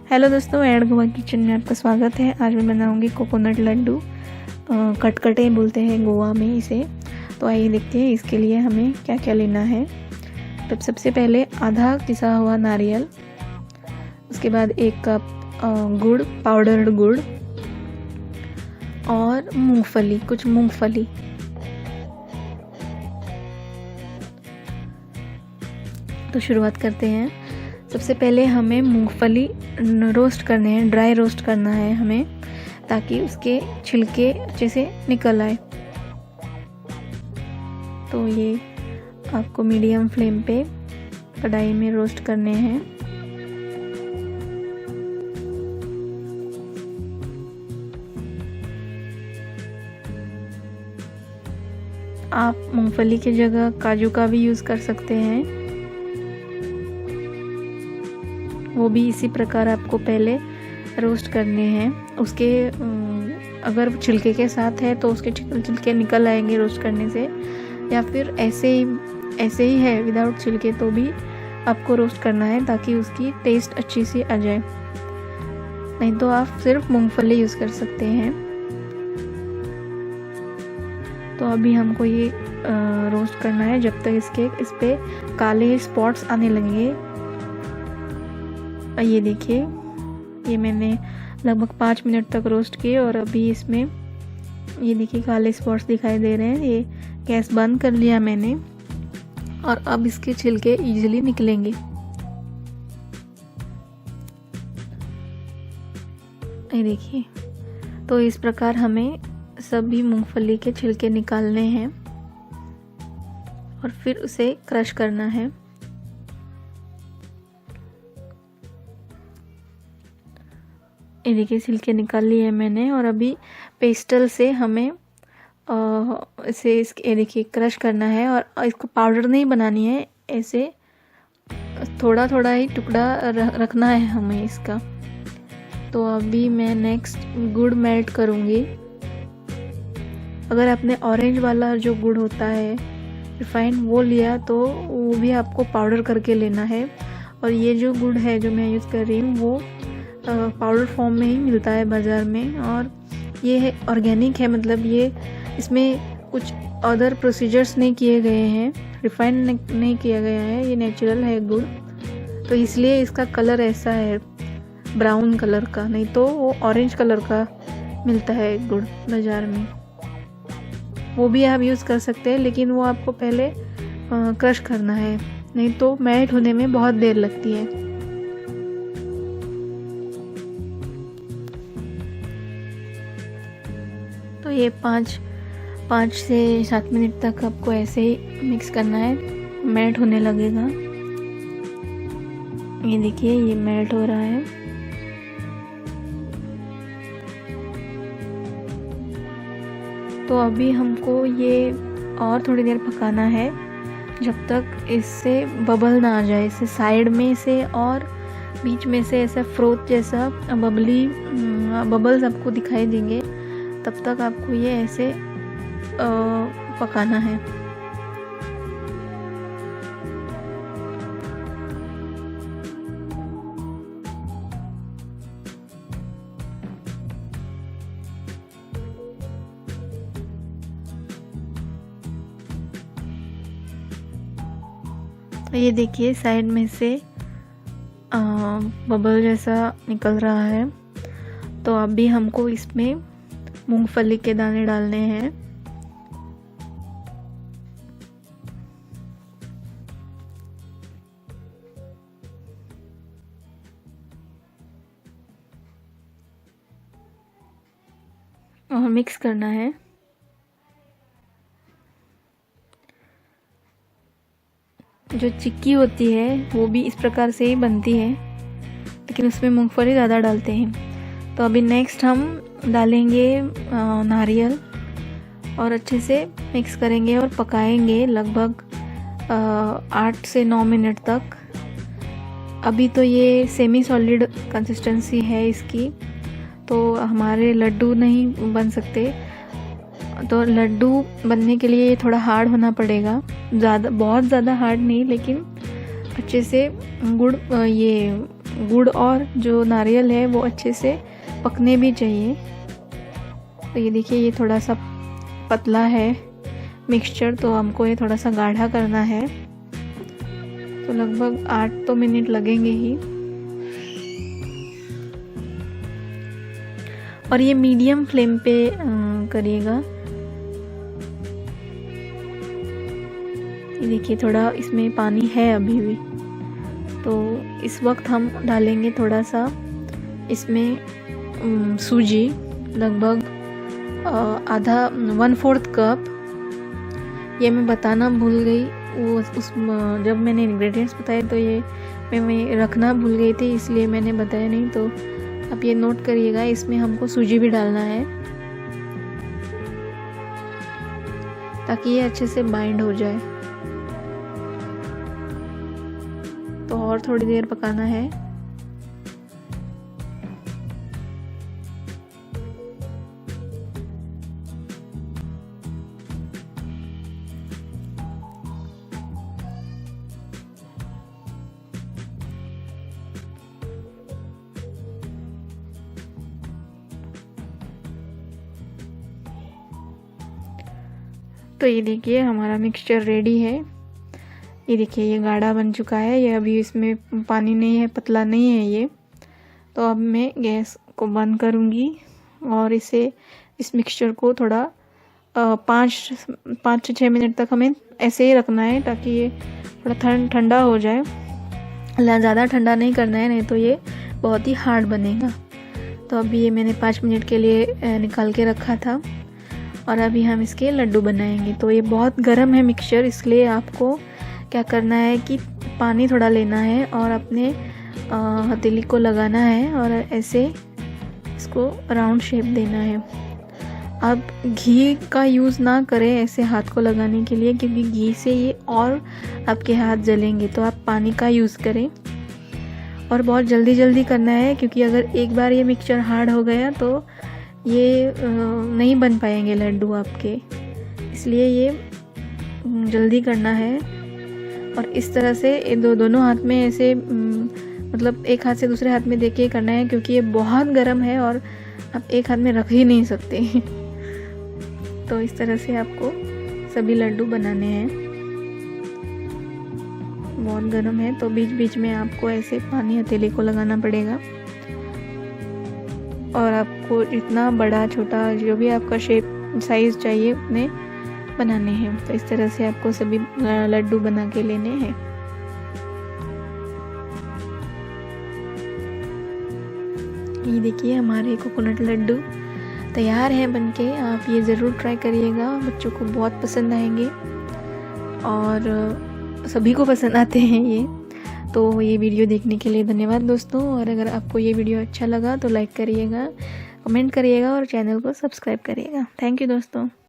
Hello दोस्तों, add Goa kitchen में आपका स्वागत है। आज मैं बनाऊंगी कोकोनट लड्डू। कटकटे बोलते हैं गोवा में इसे। तो आइए देखते हैं इसके लिए हमें क्या क्या लेना है। तो सबसे पहले आधा पिसा हुआ नारियल, उसके बाद 1 कप गुड़, पाउडर्ड गुड़ और मूंगफली, कुछ मूंगफली। तो शुरुआत करते हैं। सबसे पहले हमें मूंगफली रोस्ट करने हैं, ड्राई रोस्ट करना है हमें, ताकि उसके छिलके अच्छे से निकल आए। तो ये आपको मीडियम फ्लेम पे कढ़ाई में रोस्ट करने हैं। आप मूंगफली की जगह काजू का भी यूज़ कर सकते हैं, वो भी इसी प्रकार आपको पहले रोस्ट करने हैं। उसके अगर छिलके के साथ है तो उसके छिलके निकल आएंगे रोस्ट करने से, या फिर ऐसे ही है विदाउट छिलके तो भी आपको रोस्ट करना है, ताकि उसकी टेस्ट अच्छी सी आ जाए। नहीं तो आप सिर्फ मूंगफली यूज़ कर सकते हैं। तो अभी हमको ये रोस्ट करना है जब तक इस पे काले स्पॉट्स आने लगेंगे। ये देखिए, ये मैंने लगभग 5 मिनट तक रोस्ट किए और अभी इसमें ये देखिए काले स्पॉट्स दिखाई दे रहे हैं। ये गैस बंद कर लिया मैंने और अब इसके छिलके इजीली निकलेंगे। ये देखिए, तो इस प्रकार हमें सभी मूंगफली के छिलके निकालने हैं और फिर उसे क्रश करना है। ये देखिए छिलके निकाल लिए मैंने और अभी पेस्टल से हमें इसे ये देखिए क्रश करना है। और इसको पाउडर नहीं बनानी है, ऐसे थोड़ा थोड़ा ही टुकड़ा रखना है हमें इसका। तो अभी मैं नेक्स्ट गुड़ मेल्ट करूँगी। अगर आपने ऑरेंज वाला जो गुड़ होता है रिफाइंड वो लिया तो वो भी आपको पाउडर करके लेना है। और ये जो गुड़ है जो मैं यूज़ कर रही हूँ वो पाउडर फॉर्म में ही मिलता है बाज़ार में, और ये है ऑर्गेनिक है, मतलब ये इसमें कुछ अदर प्रोसीजर्स नहीं किए गए हैं, रिफाइंड नहीं किया गया है, ये नेचुरल है गुड़। तो इसलिए इसका कलर ऐसा है ब्राउन कलर का, नहीं तो वो ऑरेंज कलर का मिलता है गुड़ बाज़ार में। वो भी आप यूज़ कर सकते हैं, लेकिन वो आपको पहले क्रश करना है, नहीं तो मेल्ट होने में बहुत देर लगती है। तो ये 5 से 7 मिनट तक आपको ऐसे ही मिक्स करना है, मेल्ट होने लगेगा। ये देखिए ये मेल्ट हो रहा है। तो अभी हमको ये और थोड़ी देर पकाना है, जब तक इससे बबल ना आ जाए। इससे साइड में से और बीच में से ऐसा फ्रोथ जैसा बबल्स आपको दिखाई देंगे, तब तक आपको ये ऐसे पकाना है। ये देखिए साइड में से बबल जैसा निकल रहा है। तो अभी हमको इसमें मूंगफली के दाने डालने हैं। और मिक्स करना है। जो चिक्की होती है वो भी इस प्रकार से ही बनती है, लेकिन उसमें मूंगफली ज़्यादा डालते हैं। तो अभी नेक्स्ट हम डालेंगे नारियल और अच्छे से मिक्स करेंगे और पकाएंगे लगभग 8 से 9 मिनट तक। अभी तो ये सेमी सॉलिड कंसिस्टेंसी है इसकी, तो हमारे लड्डू नहीं बन सकते। तो लड्डू बनने के लिए ये थोड़ा हार्ड होना पड़ेगा, बहुत ज़्यादा हार्ड नहीं, लेकिन अच्छे से गुड़ ये गुड़ और जो नारियल है वो अच्छे से पकने भी चाहिए। तो ये देखिए ये थोड़ा सा पतला है मिक्सचर, तो हमको ये थोड़ा सा गाढ़ा करना है। तो लगभग 8 तो मिनट लगेंगे ही। और ये मीडियम फ्लेम पे करिएगा। ये देखिए थोड़ा इसमें पानी है अभी भी, तो इस वक्त हम डालेंगे थोड़ा सा इसमें सूजी, लगभग आधा 1/4 कप। ये मैं बताना भूल गई, वो जब मैंने इंग्रेडिएंट्स बताए तो ये मैं रखना भूल गई थी, इसलिए मैंने बताया नहीं। तो आप ये नोट करिएगा, इसमें हमको सूजी भी डालना है ताकि ये अच्छे से बाइंड हो जाए। तो और थोड़ी देर पकाना है। तो ये देखिए हमारा मिक्सचर रेडी है। ये देखिए ये गाढ़ा बन चुका है। ये अभी इसमें पानी नहीं है, पतला नहीं है ये। तो अब मैं गैस को बंद करूँगी और इस मिक्सचर को थोड़ा 5 से 6 मिनट तक हमें ऐसे ही रखना है, ताकि ये थोड़ा ठंडा हो जाए। ज़्यादा ठंडा नहीं करना है, नहीं तो ये बहुत ही हार्ड बनेगा। तो अभी ये मैंने 5 मिनट के लिए निकाल के रखा था और अभी हम इसके लड्डू बनाएंगे। तो ये बहुत गर्म है मिक्सचर, इसलिए आपको क्या करना है कि पानी थोड़ा लेना है और अपने हथेली को लगाना है और ऐसे इसको राउंड शेप देना है। आप घी का यूज़ ना करें ऐसे हाथ को लगाने के लिए, क्योंकि घी से ये और आपके हाथ जलेंगे। तो आप पानी का यूज़ करें और बहुत जल्दी करना है, क्योंकि अगर एक बार ये मिक्सचर हार्ड हो गया तो ये नहीं बन पाएंगे लड्डू आपके, इसलिए ये जल्दी करना है। और इस तरह से दोनों हाथ में ऐसे मतलब एक हाथ से दूसरे हाथ में देके करना है, क्योंकि ये बहुत गर्म है और आप एक हाथ में रख ही नहीं सकते। तो इस तरह से आपको सभी लड्डू बनाने हैं। बहुत गर्म है, तो बीच बीच में आपको ऐसे पानी हथेली को लगाना पड़ेगा और आपको इतना बड़ा छोटा जो भी आपका शेप साइज़ चाहिए उतने बनाने हैं। तो इस तरह से आपको सभी लड्डू बना के लेने हैं। ये देखिए हमारे कोकोनट लड्डू तैयार हैं बनके। आप ये ज़रूर ट्राई करिएगा, बच्चों को बहुत पसंद आएंगे और सभी को पसंद आते हैं ये। तो ये वीडियो देखने के लिए धन्यवाद दोस्तों। और अगर आपको ये वीडियो अच्छा लगा तो लाइक करिएगा, कमेंट करिएगा और चैनल को सब्सक्राइब करिएगा। थैंक यू दोस्तों।